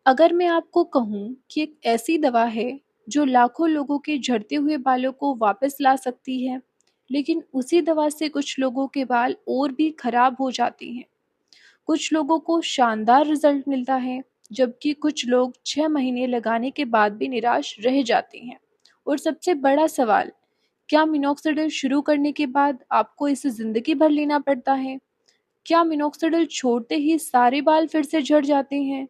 अगर मैं आपको कहूँ कि एक ऐसी दवा है जो लाखों लोगों के झड़ते हुए बालों को वापस ला सकती है, लेकिन उसी दवा से कुछ लोगों के बाल और भी खराब हो जाते हैं। कुछ लोगों को शानदार रिजल्ट मिलता है, जबकि कुछ लोग 6 महीने लगाने के बाद भी निराश रह जाते हैं। और सबसे बड़ा सवाल, क्या मिनोक्सिडिल शुरू करने के बाद आपको इसे ज़िंदगी भर लेना पड़ता है? क्या मिनोक्सिडिल छोड़ते ही सारे बाल फिर से झड़ जाते हैं?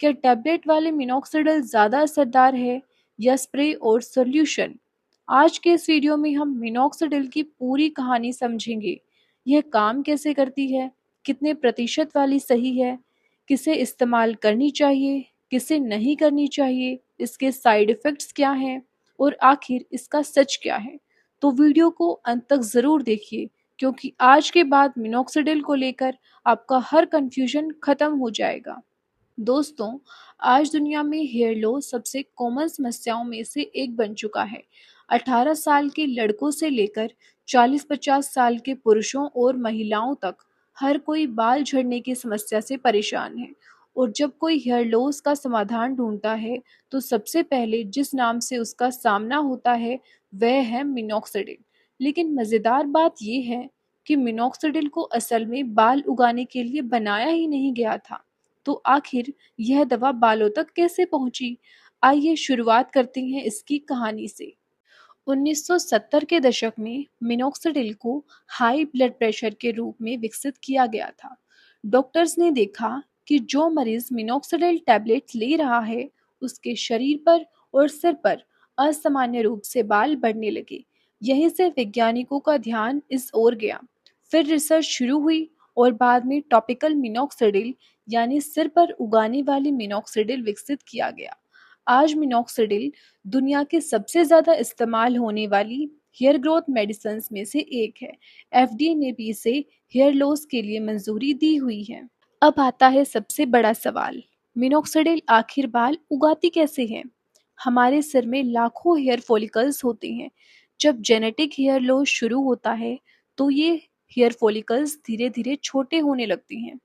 क्या टैबलेट वाले मिनोक्सिडिल ज़्यादा असरदार है या स्प्रे और सॉल्यूशन? आज के इस वीडियो में हम मिनोक्सिडिल की पूरी कहानी समझेंगे। यह काम कैसे करती है, कितने प्रतिशत वाली सही है, किसे इस्तेमाल करनी चाहिए, किसे नहीं करनी चाहिए, इसके साइड इफ़ेक्ट्स क्या हैं और आखिर इसका सच क्या है। तो वीडियो को अंत तक ज़रूर देखिए, क्योंकि आज के बाद मिनोक्सिडिल को लेकर आपका हर कन्फ्यूजन खत्म हो जाएगा। दोस्तों, आज दुनिया में हेयर लॉस सबसे कॉमन समस्याओं में से एक बन चुका है। 18 साल के लड़कों से लेकर 40-50 साल के पुरुषों और महिलाओं तक हर कोई बाल झड़ने की समस्या से परेशान है। और जब कोई हेयर लॉस का समाधान ढूंढता है, तो सबसे पहले जिस नाम से उसका सामना होता है वह है मिनोक्सिडिल। लेकिन मज़ेदार बात यह है कि मिनोक्सिडिल को असल में बाल उगाने के लिए बनाया ही नहीं गया था। तो आखिर यह दवा बालों तक कैसे पहुंची? आइए शुरुआत करते हैं इसकी कहानी से। 1970 के दशक में मिनोक्सिडिल को हाई ब्लड प्रेशर के रूप में विकसित किया गया था। डॉक्टर्स ने देखा कि जो मरीज मिनोक्सिडिल टैबलेट्स ले रहा है, उसके शरीर पर और सिर पर असामान्य रूप से बाल बढ़ने लगे। यहीं से वैज्ञानिकों का ध्यान इस ओर गया। फिर रिसर्च शुरू हुई और बाद में टॉपिकल मिनोक्सिडिल यानी सिर पर उगाने वाली मिनोक्सिडिल विकसित किया गया। आज मिनोक्सिडिल दुनिया के सबसे ज़्यादा इस्तेमाल होने वाली हेयर ग्रोथ मेडिसिन्स में से एक है। एफडीए ने भी इसे हेयर लॉस के लिए मंजूरी दी हुई है। अब आता है सबसे बड़ा सवाल, मिनोक्सिडिल आखिर बाल उगाती कैसे है? हमारे सिर में लाखों हेयर फॉलिकल्स होते हैं। जब जेनेटिक हेयर लॉस शुरू होता है, तो ये हेयर फॉलिकल्स धीरे धीरे छोटे होने लगते हैं,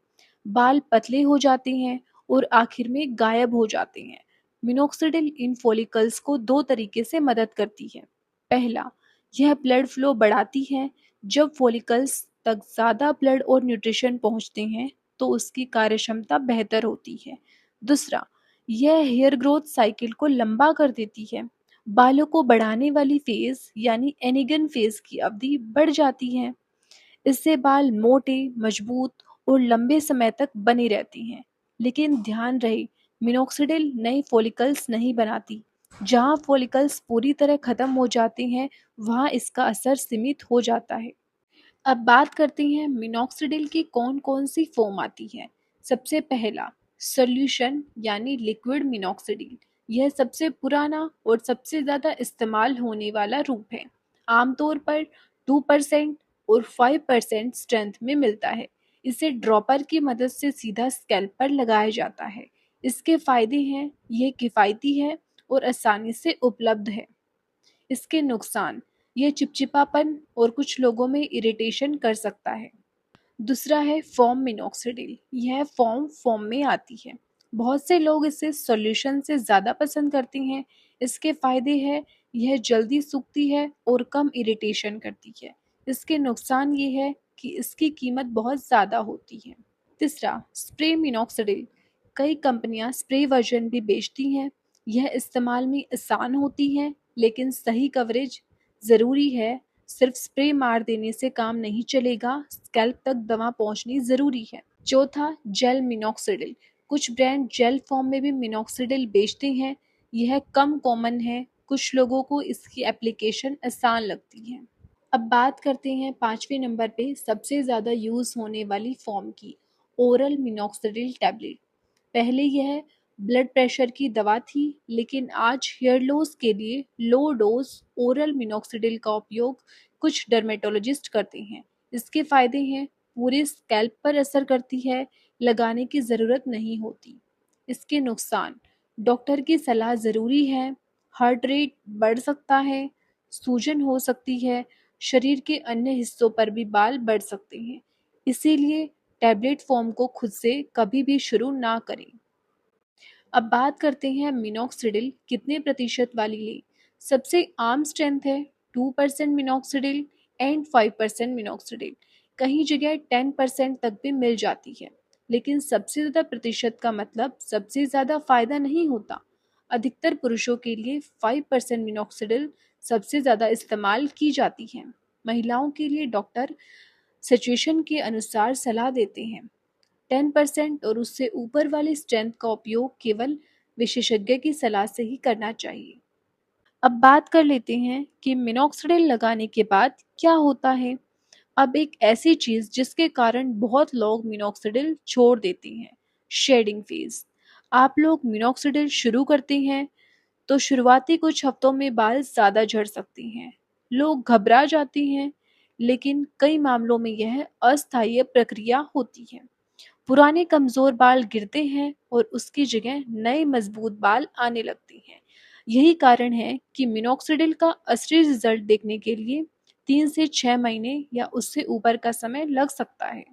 बाल पतले हो जाते हैं और आखिर में गायब हो जाते हैं। मिनोक्सिडिल इन फॉलिकल्स को दो तरीके से मदद करती है। पहला, यह ब्लड फ्लो बढ़ाती है। जब फॉलिकल्स तक ज़्यादा ब्लड और न्यूट्रिशन पहुंचते हैं, तो उसकी कार्यक्षमता बेहतर होती है। दूसरा, यह हेयर ग्रोथ साइकिल को लंबा कर देती है। बालों को बढ़ाने वाली फेज यानी एनिगन फेज की अवधि बढ़ जाती है। इससे बाल मोटे, मजबूत और लंबे समय तक बने रहते हैं। लेकिन ध्यान रहे, मिनोक्सिडिल नए फॉलिकल्स नहीं बनाती। जहाँ फॉलिकल्स पूरी तरह खत्म हो जाते हैं, वहाँ इसका असर सीमित हो जाता है। अब बात करते हैं मिनोक्सिडिल की कौन कौन सी फॉर्म आती है। सबसे पहला, सॉल्यूशन यानी लिक्विड मिनोक्सिडिल। यह सबसे पुराना और सबसे ज़्यादा इस्तेमाल होने वाला रूप है। आमतौर पर 2% और 5% स्ट्रेंथ में मिलता है। इसे ड्रॉपर की मदद से सीधा स्कैल्प पर लगाया जाता है। इसके फायदे हैं, यह किफ़ायती है और आसानी से उपलब्ध है। इसके नुकसान, ये चिपचिपापन और कुछ लोगों में इरिटेशन कर सकता है। दूसरा है फॉर्म मिनोक्सिडिल। यह फॉर्म में आती है। बहुत से लोग इसे सॉल्यूशन से ज़्यादा पसंद करते हैं। इसके फायदे हैं, यह जल्दी सूखती है और कम इरिटेशन करती है। इसके नुकसान ये है कि इसकी कीमत बहुत ज़्यादा होती है। तीसरा, स्प्रे मिनोक्सिडिल। कई कंपनियां स्प्रे वर्जन भी बेचती हैं। यह इस्तेमाल में आसान होती है, लेकिन सही कवरेज ज़रूरी है। सिर्फ स्प्रे मार देने से काम नहीं चलेगा, स्कैल्प तक दवा पहुंचनी ज़रूरी है। चौथा, जेल मिनोक्सिडिल। कुछ ब्रांड जेल फॉर्म में भी मिनोक्सिडिल बेचते हैं। यह कम कॉमन है, कुछ लोगों को इसकी एप्लीकेशन आसान लगती है। अब बात करते हैं 5वें नंबर पे सबसे ज़्यादा यूज़ होने वाली फॉर्म की, ओरल मिनोक्सिडिल टैबलेट। पहले यह ब्लड प्रेशर की दवा थी, लेकिन आज हेयर लॉस के लिए लो डोज ओरल मिनोक्सिडिल का उपयोग कुछ डर्मेटोलॉजिस्ट करते हैं। इसके फायदे हैं, पूरे स्कैल्प पर असर करती है, लगाने की ज़रूरत नहीं होती। इसके नुकसान, डॉक्टर की सलाह ज़रूरी है, हार्ट रेट बढ़ सकता है, सूजन हो सकती है, शरीर के अन्य हिस्सों पर भी बाल बढ़ सकते हैं। इसीलिए टैबलेट फॉर्म को खुद से कभी भी शुरू ना करें। अब बात करते हैं मिनॉक्सिडिल कितने प्रतिशत वाली ले। सबसे आम स्ट्रेंथ है 2% मिनॉक्सिडिल एंड 5% मिनॉक्सिडिल। कहीं जगह 10% तक भी मिल जाती है, लेकिन सबसे ज़्यादा प्रतिशत का मतलब सबसे ज़्यादा फायदा नहीं होता। अधिकतर पुरुषों के लिए 5% मिनॉक्सिडिल सबसे ज़्यादा इस्तेमाल की जाती है। महिलाओं के लिए डॉक्टर सिचुएशन के अनुसार सलाह देते हैं। 10% और उससे ऊपर वाली स्ट्रेंथ का उपयोग केवल विशेषज्ञ की सलाह से ही करना चाहिए। अब बात कर लेते हैं कि मिनॉक्सिडिल लगाने के बाद क्या होता है। अब एक ऐसी चीज जिसके कारण बहुत लोग मिनॉक्सिडिल छोड़ देते हैं, शेडिंग फेज। आप लोग मिनॉक्सिडिल शुरू करते हैं तो शुरुआती कुछ हफ्तों में बाल ज़्यादा झड़ सकती हैं। लोग घबरा जाती हैं, लेकिन कई मामलों में यह अस्थायी प्रक्रिया होती है। पुराने कमजोर बाल गिरते हैं और उसकी जगह नए मजबूत बाल आने लगते हैं। यही कारण है कि मिनॉक्सिडिल का असली रिजल्ट देखने के लिए 3 से 6 महीने या उससे ऊपर का समय लग सकता है।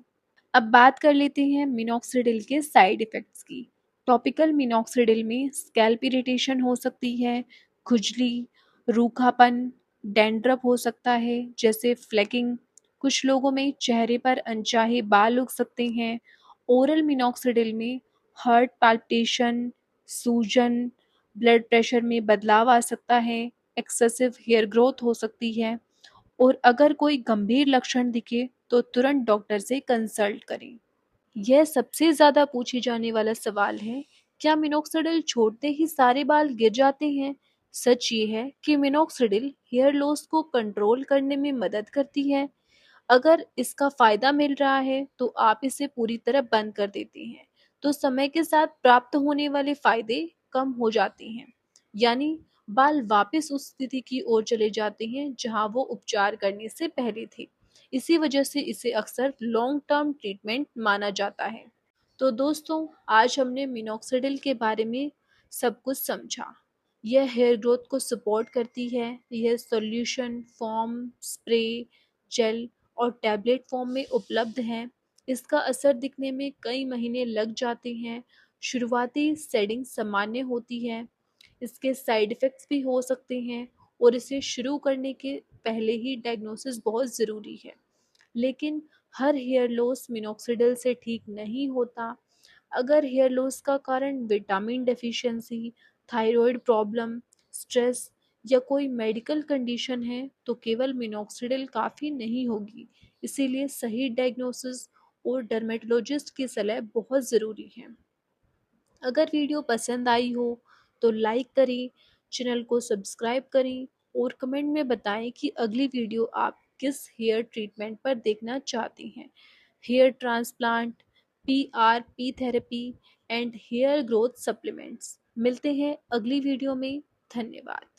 अब बात कर लेते हैं मिनॉक्सिडिल के साइड इफ़ेक्ट्स की। टॉपिकल मिनॉक्सिडिल में स्कैल्प इरिटेशन हो सकती है, खुजली, रूखापन, डैंड्रफ हो सकता है जैसे फ्लेकिंग। कुछ लोगों में चेहरे पर अनचाहे बाल उग सकते हैं। ओरल मिनॉक्सिडिल में हार्ट पाल्पिटेशन, सूजन, ब्लड प्रेशर में बदलाव आ सकता है, एक्सेसिव हेयर ग्रोथ हो सकती है, और अगर कोई गंभीर लक्षण दिखे तो तुरंत डॉक्टर से कंसल्ट करें। यह सबसे ज़्यादा पूछे जाने वाला सवाल है, क्या मिनोक्सिडिल छोड़ते ही सारे बाल गिर जाते हैं? सच ये है कि मिनोक्सिडिल हेयर लॉस को कंट्रोल करने में मदद करती है। अगर इसका फ़ायदा मिल रहा है तो आप इसे पूरी तरह बंद कर देते हैं, तो समय के साथ प्राप्त होने वाले फ़ायदे कम हो जाते हैं। यानी बाल वापस उस स्थिति की ओर चले जाते हैं जहां वो उपचार करने से पहले थे। इसी वजह से इसे अक्सर लॉन्ग टर्म ट्रीटमेंट माना जाता है। तो दोस्तों, आज हमने मिनॉक्सिडिल के बारे में सब कुछ समझा। यह हेयर ग्रोथ को सपोर्ट करती है। यह सॉल्यूशन, फॉर्म, स्प्रे, जेल और टैबलेट फॉर्म में उपलब्ध है। इसका असर दिखने में कई महीने लग जाते हैं। शुरुआती सेटिंग सामान्य होती है। इसके साइड इफ़ेक्ट्स भी हो सकते हैं, और इसे शुरू करने के पहले ही डायग्नोसिस बहुत ज़रूरी है। लेकिन हर हेयर लॉस मिनॉक्सिडिल से ठीक नहीं होता। अगर हेयर लॉस का कारण vitamin deficiency, thyroid problem, stress या कोई मेडिकल कंडीशन है तो केवल मिनॉक्सिडिल काफ़ी नहीं होगी। इसीलिए सही डायग्नोसिस और डर्मेटोलॉजिस्ट की सलाह बहुत ज़रूरी है। अगर वीडियो पसंद आई हो तो लाइक करें, चैनल को सब्सक्राइब करें और कमेंट में बताएं कि अगली वीडियो आप किस हेयर ट्रीटमेंट पर देखना चाहते हैं। Hair transplant, PRP therapy and hair growth supplements. मिलते हैं अगली वीडियो में। धन्यवाद।